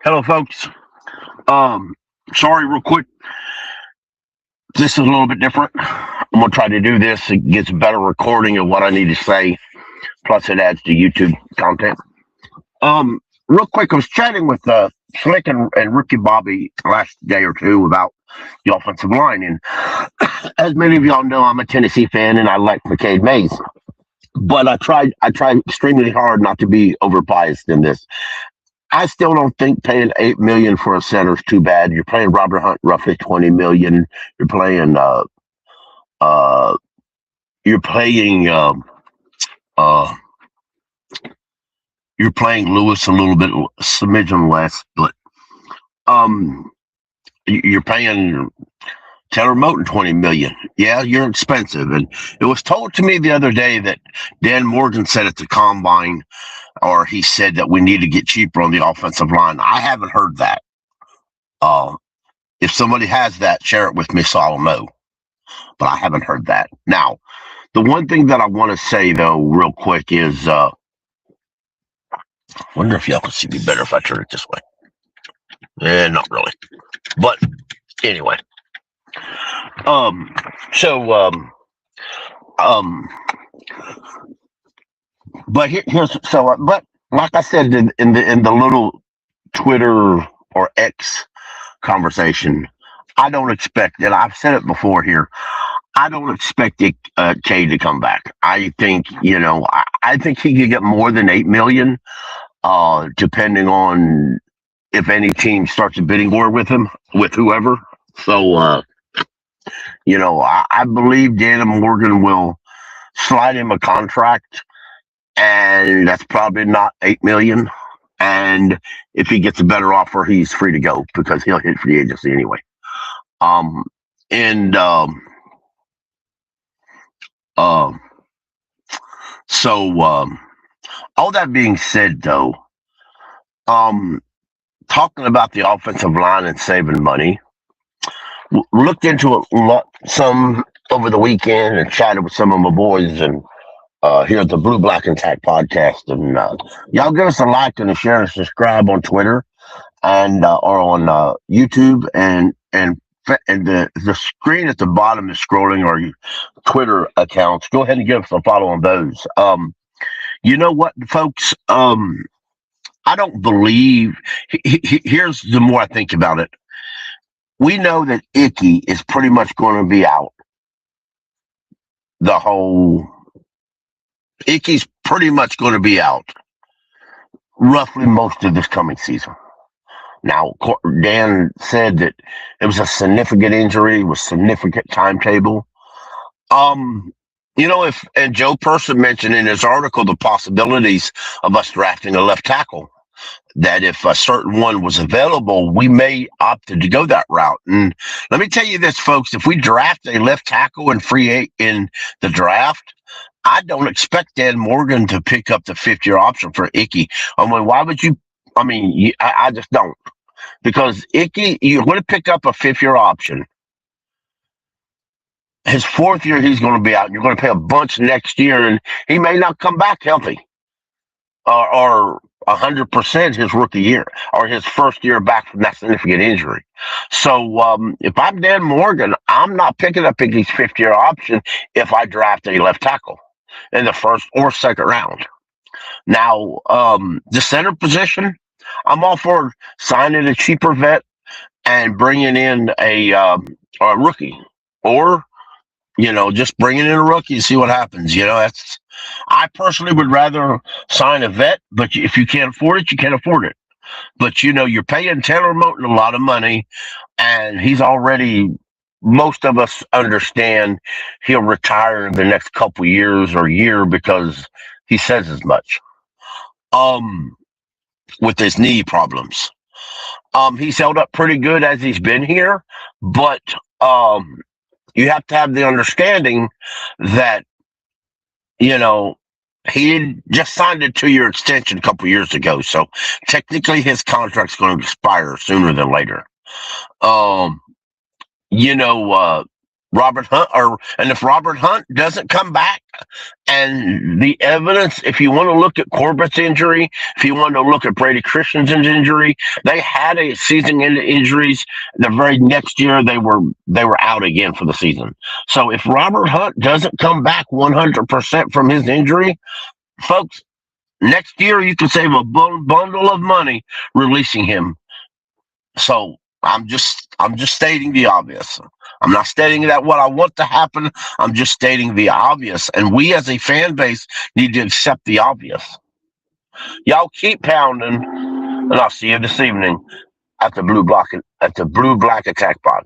Hello, folks. Um, Sorry, real quick. This is a little bit different. I'm gonna try to do this. It gets a better recording of what I need to say. Plus, it adds to YouTube content. Real quick, I was chatting with Slick and Ricky Bobby last day or two about the offensive line, and as many of y'all know, I'm a Tennessee fan, and I like McCade Mays. But I tried extremely hard not to be overbiased in this. I still don't think paying $8 million for a center is too bad. You're playing Robert Hunt roughly $20 million. You're playing uh you're playing uh you're playing Lewis a little bit smidgen less, but um you're paying Taylor Moton $20 million. Yeah, you're expensive. And it was told to me the other day that Dan Morgan said at the combine, or he said that we need to get cheaper on the offensive line. I haven't heard that. Uh, if somebody has that, share it with me so I'll know. But I haven't heard that. Now, the one thing that I want to say though, real quick, is wonder if y'all can see me better if I turn it this way. Not really. But anyway, um, so um, but here's but like I said in the little Twitter or X conversation, I don't expect, and I've said it before here, I don't expect K to come back. I think I think he could get more than 8 million, depending on if any team starts a bidding war with him, with whoever. So I believe Dan Morgan will slide him a contract, and that's probably not 8 million. And if he gets a better offer, he's free to go because he'll hit free agency anyway. Um, and um, so all that being said, though, um, talking about the offensive line and saving money, looked into it some over the weekend and chatted with some of my boys and here at the Blue, Black, and Tech podcast. And y'all give us a like and a share and subscribe on Twitter and or on YouTube and the screen at the bottom is scrolling our Twitter accounts. Go ahead and give us a follow on those. You know what, folks? I don't believe. Here's the more I think about it. We know that Icky is pretty much going to be out. The whole Icky's pretty much going to be out roughly most of this coming season. Now, Dan said that it was a significant injury with significant timetable. If and Joe Person mentioned in his article the possibilities of us drafting a left tackle. That if a certain one was available, we may opt to go that route. And let me tell you this, folks: if we draft a left tackle in in the draft, I don't expect Dan Morgan to pick up the 5th-year option for Icky. I mean, why would you? I mean, I just don't. Because Icky, you're going to pick up a 5th-year option. His 4th year, he's going to be out, and you're going to pay a bunch next year, and he may not come back healthy or 100% his rookie year or his first year back from that significant injury. So if I'm Dan Morgan, I'm not picking up Icky's 5th-year option if I draft a left tackle in the first or second round. Now, the center position, I'm all for signing a cheaper vet and bringing in a rookie, or just bringing in a rookie and see what happens. I personally would rather sign a vet, but if you can't afford it, you can't afford it. But you're paying Taylor Moton a lot of money, and he's already. Most of us understand he'll retire in the next couple years or year because he says as much. With his knee problems. He's held up pretty good as he's been here, but you have to have the understanding that, he just signed a 2-year extension a couple years ago. So technically his contract's going to expire sooner than later. Robert Hunt, and if Robert Hunt doesn't come back, and the evidence, if you want to look at Corbett's injury, if you want to look at Brady Christensen's injury, they had a season-ending injuries. The very next year, they were out again for the season. So if Robert Hunt doesn't come back 100% from his injury, folks, next year you could save a bundle of money releasing him. So I'm just stating the obvious. I'm not stating that what I want to happen. I'm just stating the obvious. And we as a fan base need to accept the obvious. Y'all keep pounding, and I'll see you this evening at the Blue Block at the Blue Black Attack Pod.